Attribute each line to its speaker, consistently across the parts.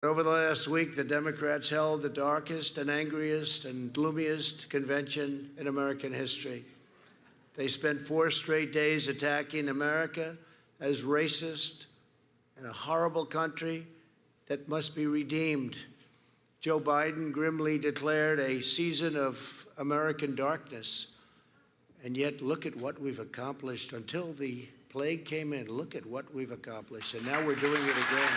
Speaker 1: Over the last week, the Democrats held the darkest and angriest and gloomiest convention in American history. They spent 4 straight days attacking America as racist and a horrible country that must be redeemed. Joe Biden grimly declared a season of American darkness. And yet, look at what we've accomplished. Until the plague came in, look at what we've accomplished. And now we're doing it again.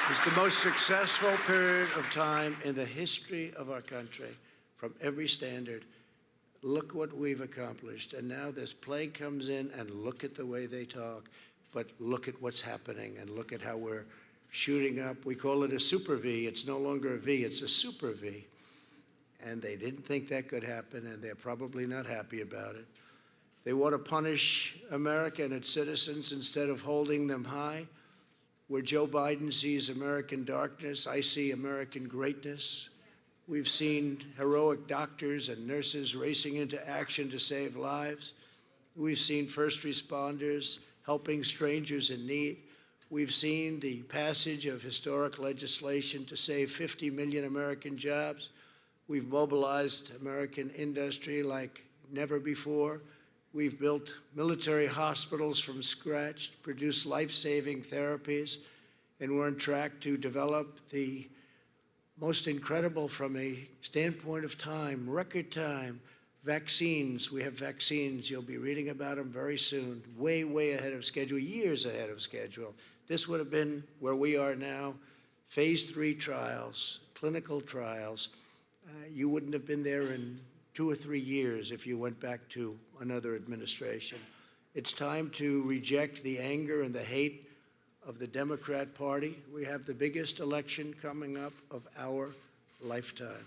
Speaker 1: It's the most successful period of time in the history of our country, from every standard. Look what we've accomplished. And now this plague comes in, and look at the way they talk. But look at what's happening, and look at how we're shooting up. We call it a super V. It's no longer a V, it's a super V. And they didn't think that could happen, and they're probably not happy about it. They want to punish America and its citizens instead of holding them high. Where Joe Biden sees American darkness, I see American greatness. We've seen heroic doctors and nurses racing into action to save lives. We've seen first responders helping strangers in need. We've seen the passage of historic legislation to save 50 million American jobs. We've mobilized American industry like never before. We've built military hospitals from scratch, produced life-saving therapies, and we're on track to develop the most incredible, from a standpoint of time, record time, vaccines. We have vaccines. You'll be reading about them very soon, way, way ahead of schedule, years ahead of schedule. This would have been where we are now, phase 3 trials, clinical trials. You wouldn't have been there in 2 or 3 years if you went back to another administration. It's time to reject the anger and the hate of the Democrat Party. We have the biggest election coming up of our lifetime.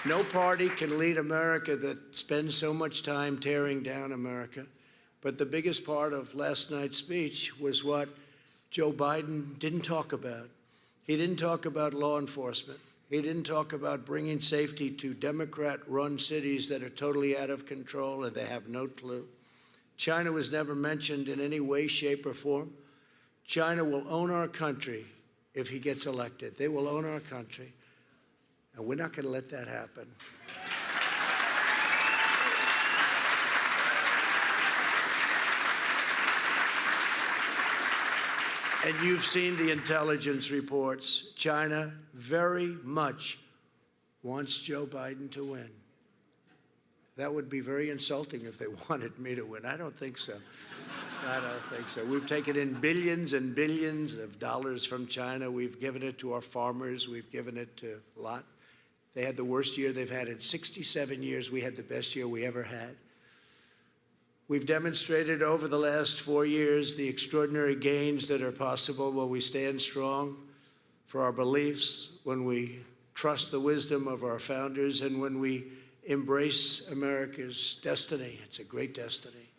Speaker 1: No party can lead America that spends so much time tearing down America. But the biggest part of last night's speech was what Joe Biden didn't talk about. He didn't talk about law enforcement. He didn't talk about bringing safety to Democrat-run cities that are totally out of control and they have no clue. China was never mentioned in any way, shape, or form. China will own our country if he gets elected. They will own our country. And we're not going to let that happen. And you've seen the intelligence reports. China very much wants Joe Biden to win. That would be very insulting if they wanted me to win. I don't think so. I don't think so. We've taken in billions and billions of dollars from China. We've given it to our farmers. We've given it to a lot. They had the worst year they've had in 67 years. We had the best year we ever had. We've demonstrated over the last 4 years the extraordinary gains that are possible when we stand strong for our beliefs, when we trust the wisdom of our founders, and when we embrace America's destiny. It's a great destiny.